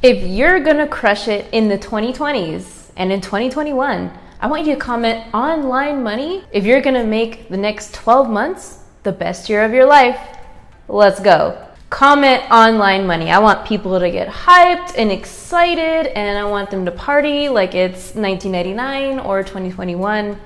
If you're gonna crush it in the 2020s and in 2021, I want you to comment online money. If you're gonna make the next 12 months the best year of your life, let's go. Comment online money. I want people to get hyped and excited, and I want them to party like it's 1999 or 2021.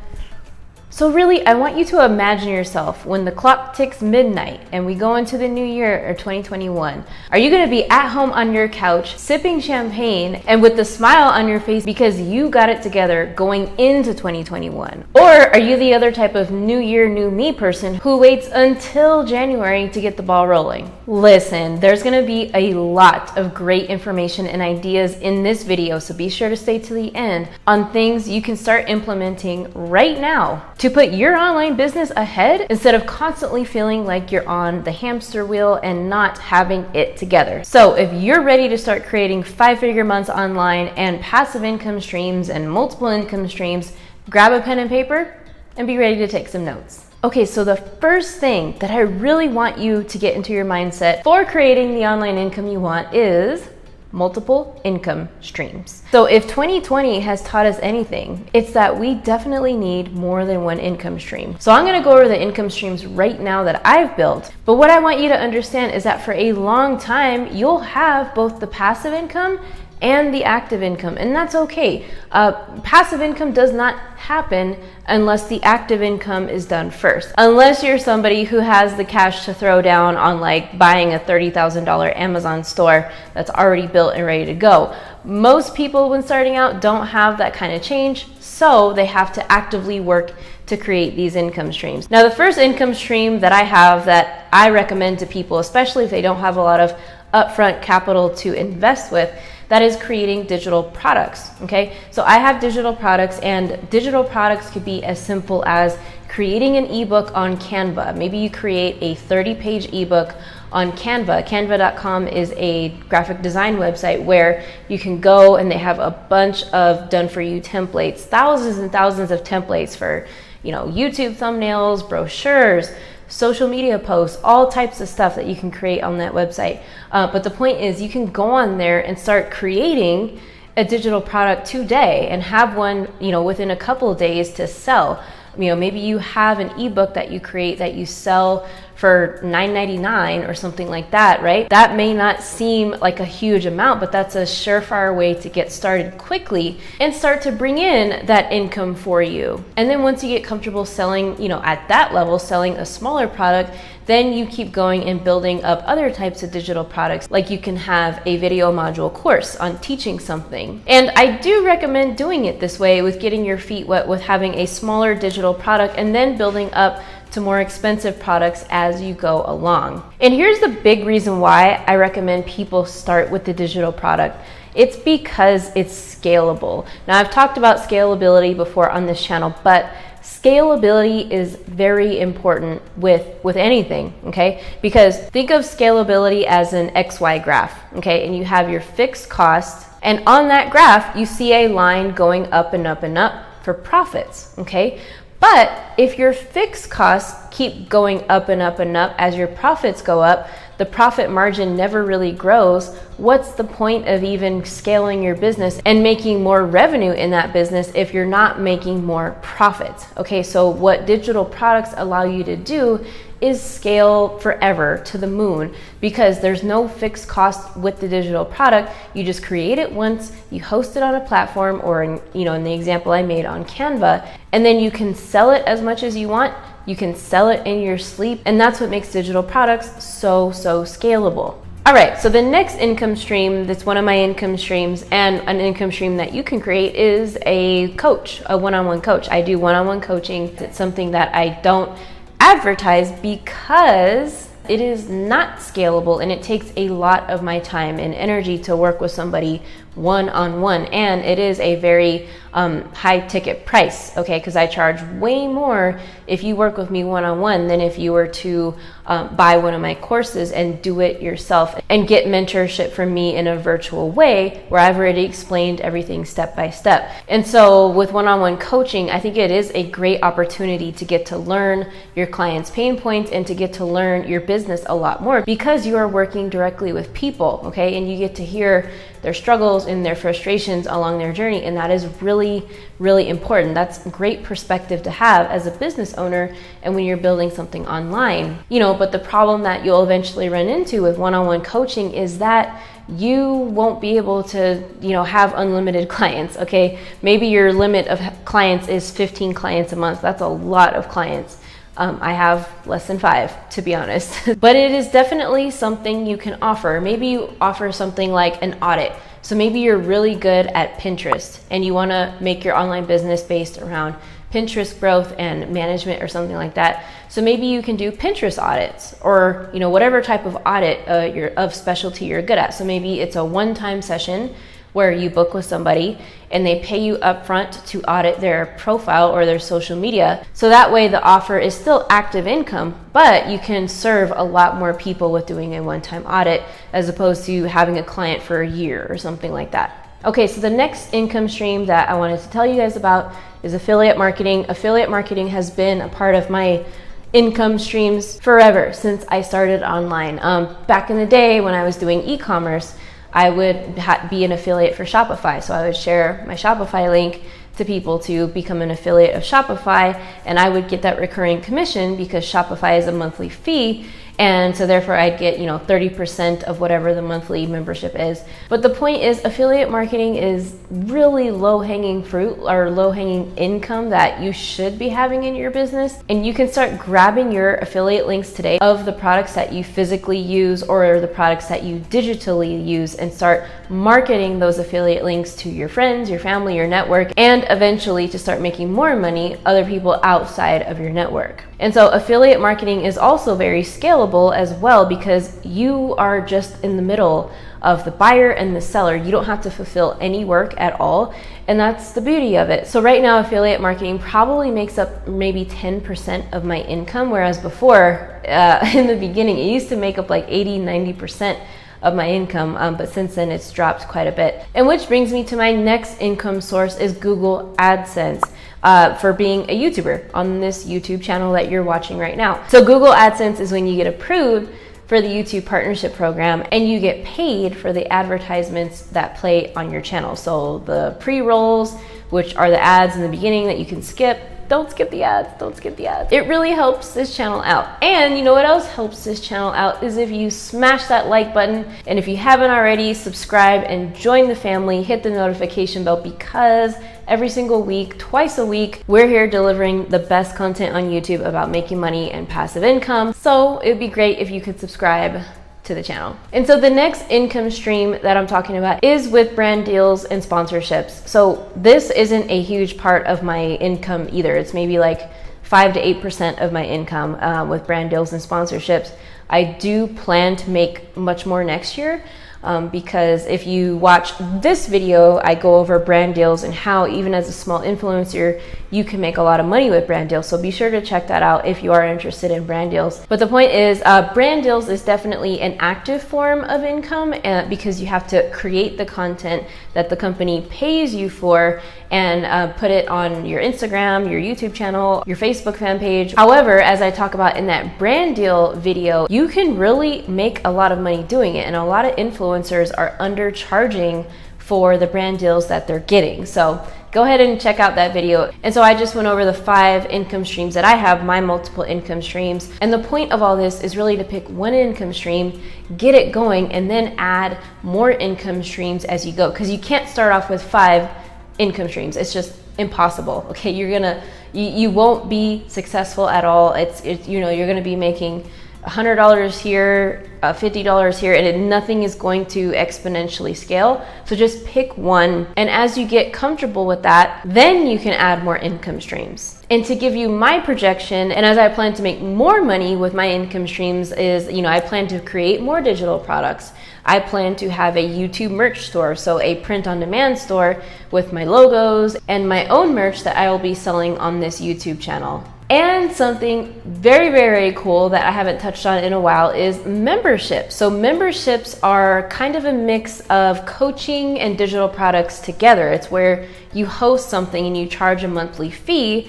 So really, I want you to imagine yourself when the clock ticks midnight and we go into the new year or 2021. Are you gonna be at home on your couch, sipping champagne and with the smile on your face because you got it together going into 2021? Or are you the other type of new year, new me person who waits until January to get the ball rolling? Listen, there's gonna be a lot of great information and ideas in this video, so be sure to stay to the end on things you can start implementing right now to put your online business ahead instead of constantly feeling like you're on the hamster wheel and not having it together. So if you're ready to start creating 5-figure months online and passive income streams and multiple income streams, grab a pen and paper and be ready to take some notes. Okay, so the first thing that I really want you to get into your mindset for creating the online income you want is multiple income streams. So if 2020 has taught us anything, it's that we definitely need more than one income stream. So I'm gonna go over the income streams right now that I've built. But what I want you to understand is that for a long time, you'll have both the passive income and the active income, and that's okay. Passive income does not happen unless the active income is done first. Unless you're somebody who has the cash to throw down on like buying a $30,000 Amazon store that's already built and ready to go. Most people when starting out don't have that kind of change, so they have to actively work to create these income streams. Now, the first income stream that I have that I recommend to people, especially if they don't have a lot of upfront capital to invest with, that is creating digital products, okay? So I have digital products, and digital products could be as simple as creating an ebook on Canva. Maybe you create a 30-page ebook on Canva. Canva.com is a graphic design website where you can go and they have a bunch of done-for-you templates, thousands and thousands of templates for, YouTube thumbnails, brochures, social media posts, all types of stuff that you can create on that website. But the point is you can go on there and start creating a digital product today and have one, within a couple of days to sell. Maybe you have an ebook that you create that you sell for $9.99 or something like that, right? That may not seem like a huge amount, but that's a surefire way to get started quickly and start to bring in that income for you. And then once you get comfortable selling, at that level, selling a smaller product, then you keep going and building up other types of digital products. Like you can have a video module course on teaching something. And I do recommend doing it this way with getting your feet wet with having a smaller digital product and then building up to more expensive products as you go along. And here's the big reason why I recommend people start with the digital product. It's because it's scalable. Now, I've talked about scalability before on this channel, but scalability is very important with anything, okay? Because think of scalability as an XY graph, okay? And you have your fixed cost, and on that graph, you see a line going up and up and up for profits, okay? But if your fixed costs keep going up and up and up as your profits go up, the profit margin never really grows. What's the point of even scaling your business and making more revenue in that business if you're not making more profits? Okay, so what digital products allow you to do is scale forever to the moon, because there's no fixed cost with the digital product. You just create it once, you host it on a platform, or in the example I made on Canva, and then you can sell it as much as you want. You can sell it in your sleep, and that's what makes digital products so scalable. All right, so the next income stream that's one of my income streams and an income stream that you can create is a coach, a one-on-one coach. I do one-on-one coaching. It's something that I don't advertise because it is not scalable, and it takes a lot of my time and energy to work with somebody one-on-one, and it is a very high ticket price, okay? Because I charge way more if you work with me one-on-one than if you were to buy one of my courses and do it yourself and get mentorship from me in a virtual way where I've already explained everything step by step. And so with one-on-one coaching, I think it is a great opportunity to get to learn your clients' pain points and to get to learn your business business a lot more because you are working directly with people, okay? And you get to hear their struggles and their frustrations along their journey. And that is really, really important. That's great perspective to have as a business owner and when you're building something online. But the problem that you'll eventually run into with one-on-one coaching is that you won't be able to, have unlimited clients, okay? Maybe your limit of clients is 15 clients a month. That's a lot of clients. I have less than 5, to be honest. But it is definitely something you can offer. Maybe you offer something like an audit. So maybe you're really good at Pinterest and you want to make your online business based around Pinterest growth and management or something like that. So maybe you can do Pinterest audits or, whatever type of audit of specialty you're good at. So maybe it's a one-time session where you book with somebody and they pay you upfront to audit their profile or their social media. So that way the offer is still active income, but you can serve a lot more people with doing a one-time audit as opposed to having a client for a year or something like that. Okay, so the next income stream that I wanted to tell you guys about is affiliate marketing. Affiliate marketing has been a part of my income streams forever since I started online. Back in the day when I was doing e-commerce, I would be an affiliate for Shopify. So I would share my Shopify link to people to become an affiliate of Shopify, and I would get that recurring commission because Shopify is a monthly fee. And so therefore I'd get, 30% of whatever the monthly membership is. But the point is affiliate marketing is really low-hanging fruit or low-hanging income that you should be having in your business. And you can start grabbing your affiliate links today of the products that you physically use or the products that you digitally use and start marketing those affiliate links to your friends, your family, your network, and eventually to start making more money, other people outside of your network. And so affiliate marketing is also very scalable as well because you are just in the middle of the buyer and the seller. You don't have to fulfill any work at all. And that's the beauty of it. So right now, affiliate marketing probably makes up maybe 10% of my income, whereas before, in the beginning, it used to make up like 80-90% of my income, but since then it's dropped quite a bit. And which brings me to my next income source is Google AdSense. For being a YouTuber on this YouTube channel that you're watching right now. So Google AdSense is when you get approved for the YouTube partnership program and you get paid for the advertisements that play on your channel. So the pre-rolls, which are the ads in the beginning that you can skip. Don't skip the ads, don't skip the ads. It really helps this channel out. And you know what else helps this channel out is if you smash that like button, and if you haven't already, subscribe and join the family, hit the notification bell because every single week, twice a week, we're here delivering the best content on YouTube about making money and passive income. So it'd be great if you could subscribe to the channel. And so the next income stream that I'm talking about is with brand deals and sponsorships. So this isn't a huge part of my income either. It's maybe like 5 to 8% of my income with brand deals and sponsorships. I do plan to make much more next year. Because if you watch this video, I go over brand deals and how even as a small influencer, you can make a lot of money with brand deals. So be sure to check that out if you are interested in brand deals. But the point is, brand deals is definitely an active form of income because you have to create the content that the company pays you for and put it on your Instagram, your YouTube channel, your Facebook fan page. However, as I talk about in that brand deal video, you can really make a lot of money doing it. And a lot of influencers are undercharging for the brand deals that they're getting. So go ahead and check out that video. And so I just went over the 5 income streams that I have, my multiple income streams. And the point of all this is really to pick one income stream, get it going, and then add more income streams as you go. Because you can't start off with 5 income streams. It's just impossible. Okay, you won't be successful at all. It's you're gonna be making $100 here, $50 here, and nothing is going to exponentially scale. So just pick one, and as you get comfortable with that, then you can add more income streams. And to give you my projection, and as I plan to make more money with my income streams is, I plan to create more digital products. I plan to have a YouTube merch store, so a print-on-demand store with my logos and my own merch that I will be selling on this YouTube channel. And something very, very cool that I haven't touched on in a while is memberships. So memberships are kind of a mix of coaching and digital products together. It's where you host something and you charge a monthly fee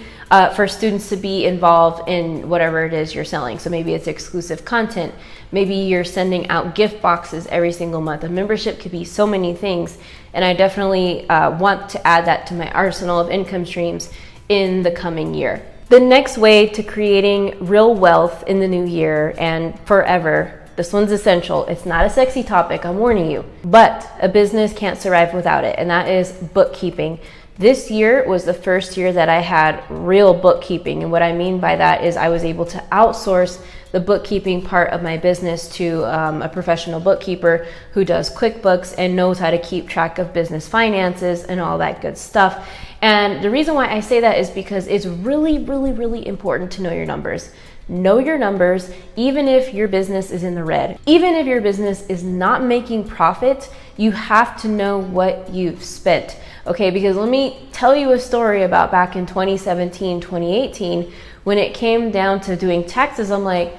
for students to be involved in whatever it is you're selling. So maybe it's exclusive content. Maybe you're sending out gift boxes every single month. A membership could be so many things. And I definitely want to add that to my arsenal of income streams in the coming year. The next way to creating real wealth in the new year and forever, this one's essential. It's not a sexy topic, I'm warning you, but a business can't survive without it, and that is bookkeeping. This year was the first year that I had real bookkeeping, and what I mean by that is I was able to outsource the bookkeeping part of my business to a professional bookkeeper who does QuickBooks and knows how to keep track of business finances and all that good stuff. And the reason why I say that is because it's really, really, really important to know your numbers. Know your numbers, even if your business is in the red. Even if your business is not making profit, you have to know what you've spent. Okay, because let me tell you a story about back in 2017, 2018, when it came down to doing taxes. I'm like,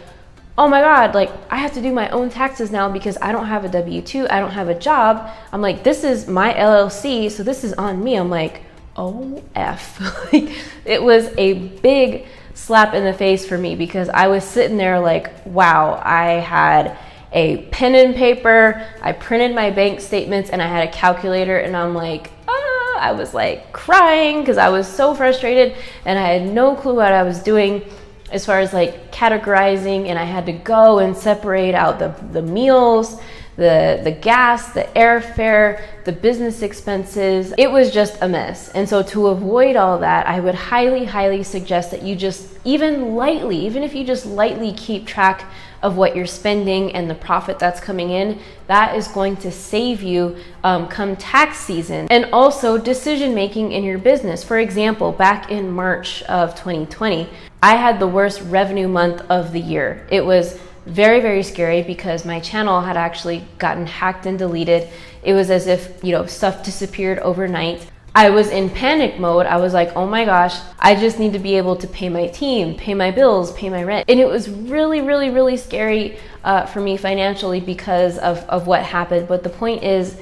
oh my God, like I have to do my own taxes now because I don't have a W-2, I don't have a job. I'm like, this is my LLC, so this is on me. I'm like, oh F. Like, it was a big slap in the face for me because I was sitting there like, wow, I had a pen and paper, I printed my bank statements, and I had a calculator, and I'm like, I was like crying because I was so frustrated and I had no clue what I was doing as far as like categorizing, and I had to go and separate out the meals, the gas, the airfare, the business expenses. It was just a mess. And so to avoid all that, I would highly, highly suggest that you just even if you just lightly keep track of what you're spending and the profit that's coming in, that is going to save you come tax season. And also decision making in your business. For example, back in March of 2020, I had the worst revenue month of the year. It was very, very scary because my channel had actually gotten hacked and deleted. It was as if, stuff disappeared overnight. I was in panic mode. I was like, oh my gosh, I just need to be able to pay my team, pay my bills, pay my rent. And it was really, really, really scary for me financially because of what happened. But the point is,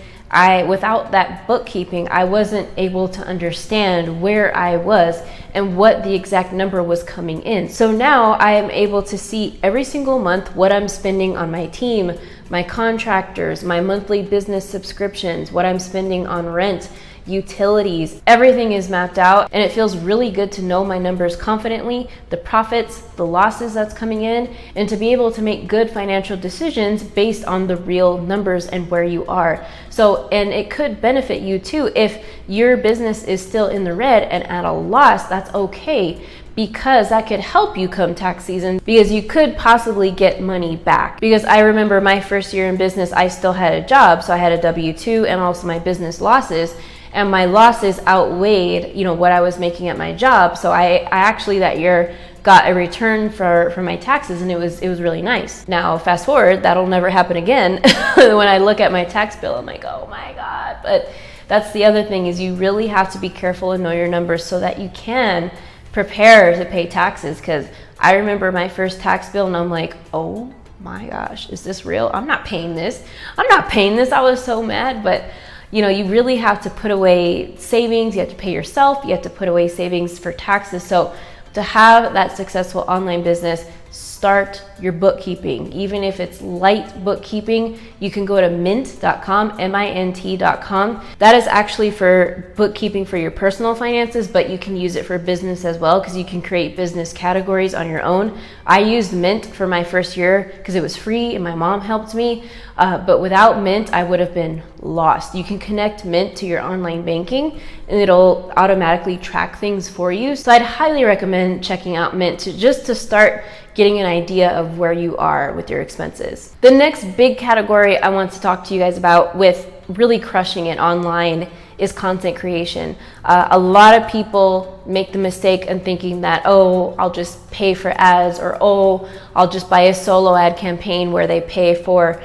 without that bookkeeping, I wasn't able to understand where I was and what the exact number was coming in. So now I am able to see every single month what I'm spending on my team, my contractors, my monthly business subscriptions, what I'm spending on rent, utilities. Everything is mapped out, and it feels really good to know my numbers confidently, the profits, the losses that's coming in, and to be able to make good financial decisions based on the real numbers and where you are. So, and it could benefit you too if your business is still in the red and at a loss. That's okay, because that could help you come tax season, because you could possibly get money back. Because I remember my first year in business, I still had a job, so I had a W-2 and also my business losses, and my losses outweighed, what I was making at my job. So I actually that year got a return for my taxes, and it was really nice. Now fast forward, that'll never happen again. When I look at my tax bill, I'm like, oh my God. But that's the other thing, is you really have to be careful and know your numbers so that you can prepare to pay taxes. Because I remember my first tax bill and I'm like, oh my gosh, is this real? I'm not paying this. I was so mad. But you really have to put away savings. You have to pay yourself. You have to put away savings for taxes. So to have that successful online business, start your bookkeeping. Even if it's light bookkeeping, you can go to mint.com, mint.com. That is actually for bookkeeping for your personal finances, but you can use it for business as well, because you can create business categories on your own. I used Mint for my first year because it was free and my mom helped me. But without Mint, I would have been lost. You can connect Mint to your online banking and it'll automatically track things for you. So I'd highly recommend checking out Mint just to start getting an idea of where you are with your expenses. The next big category I want to talk to you guys about with really crushing it online is content creation. A lot of people make the mistake in thinking that, oh, I'll just pay for ads, or oh, I'll just buy a solo ad campaign where they pay for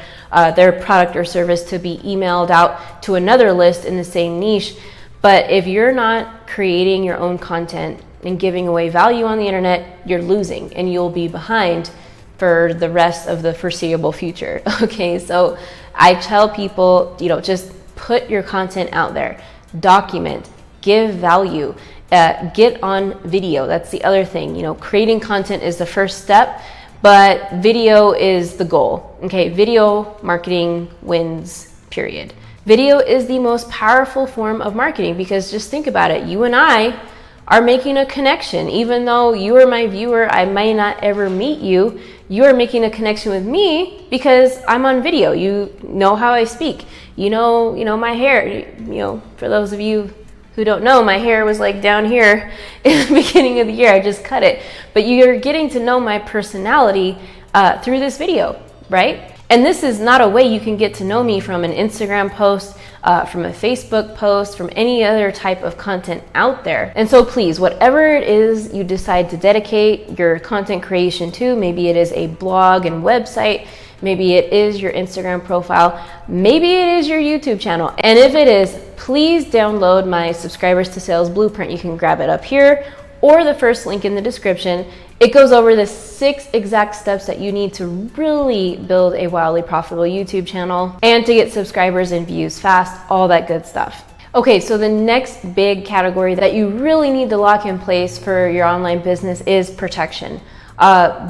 their product or service to be emailed out to another list in the same niche. But if you're not creating your own content, and giving away value on the internet, you're losing and you'll be behind for the rest of the foreseeable future. Okay, so I tell people, just put your content out there, document, give value, get on video. That's the other thing. Creating content is the first step, but video is the goal. Okay, video marketing wins, period. Video is the most powerful form of marketing because just think about it. You and I are making a connection. Even though you are my viewer, I may not ever meet you. You are making a connection with me because I'm on video. You know how I speak. You know my hair. For those of you who don't know, my hair was like down here in the beginning of the year. I just cut it. But you're getting to know my personality through this video, right? And this is not a way you can get to know me from an Instagram post, from a Facebook post, from any other type of content out there. And so please, whatever it is you decide to dedicate your content creation to, maybe it is a blog and website, maybe it is your Instagram profile, maybe it is your YouTube channel. And if it is, please download my Subscribers to Sales Blueprint. You can grab it up here or the first link in the description. It goes over the 6 exact steps that you need to really build a wildly profitable YouTube channel and to get subscribers and views fast, all that good stuff. Okay, so the next big category that you really need to lock in place for your online business is protection.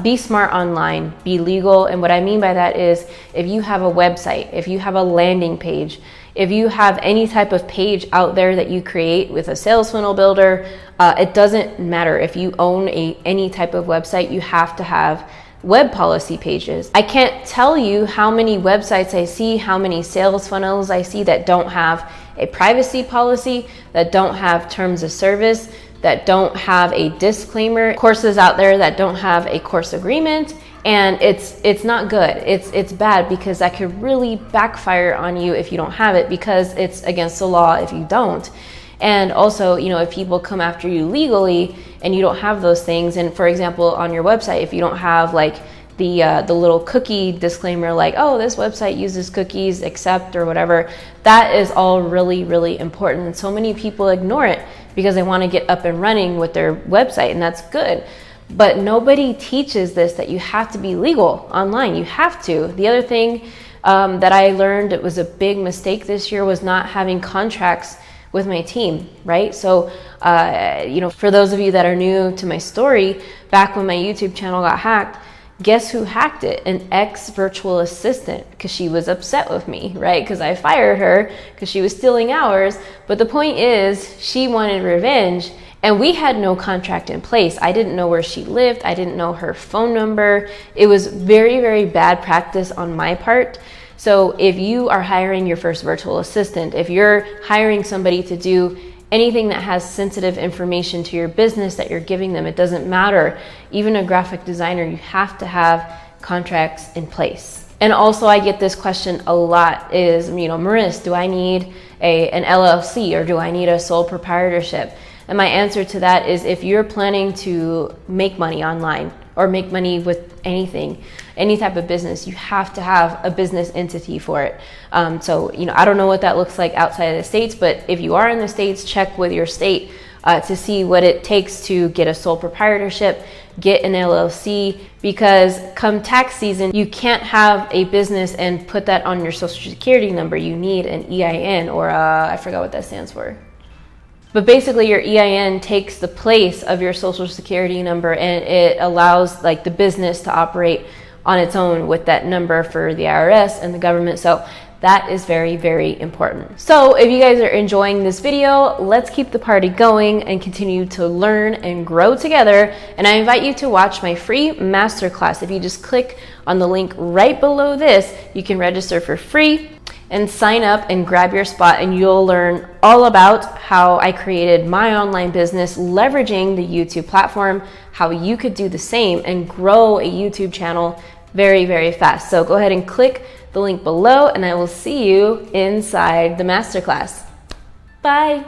Be smart online, be legal. And what I mean by that is if you have a website, if you have a landing page, if you have any type of page out there that you create with a sales funnel builder, it doesn't matter. If you own any type of website, you have to have web policy pages. I can't tell you how many websites I see, how many sales funnels I see that don't have a privacy policy, that don't have terms of service, that don't have a disclaimer, courses out there that don't have a course agreement. And it's not good. It's bad because that could really backfire on you if you don't have it, because it's against the law if you don't. And also, if people come after you legally and you don't have those things, and for example, on your website, if you don't have like the little cookie disclaimer, like, oh, this website uses cookies, accept, or whatever, that is all really, really important. And so many people ignore it because they want to get up and running with their website, and that's good. But nobody teaches this, that you have to be legal online. You have to. The other thing that I learned, it was a big mistake this year, was not having contracts with my team, right? So, for those of you that are new to my story, back when my YouTube channel got hacked, guess who hacked it? An ex-virtual assistant, because she was upset with me, right? Because I fired her because she was stealing hours. But the point is, she wanted revenge. And we had no contract in place. I didn't know where she lived. I didn't know her phone number. It was very, very bad practice on my part. So if you are hiring your first virtual assistant, if you're hiring somebody to do anything that has sensitive information to your business that you're giving them, it doesn't matter. Even a graphic designer, you have to have contracts in place. And also I get this question a lot is, Marissa, do I need an LLC or do I need a sole proprietorship? And my answer to that is, if you're planning to make money online or make money with anything, any type of business, you have to have a business entity for it. So, I don't know what that looks like outside of the States, but if you are in the States, check with your state to see what it takes to get a sole proprietorship, get an LLC, because come tax season, you can't have a business and put that on your social security number. You need an EIN, or I forgot what that stands for. But basically your EIN takes the place of your social security number, and it allows like the business to operate on its own with that number for the IRS and the government. So that is very, very important. So if you guys are enjoying this video, let's keep the party going and continue to learn and grow together. And I invite you to watch my free masterclass. If you just click on the link right below this, you can register for free and sign up and grab your spot, and you'll learn all about how I created my online business leveraging the YouTube platform, how you could do the same and grow a YouTube channel very, very fast. So go ahead and click the link below, and I will see you inside the masterclass. Bye.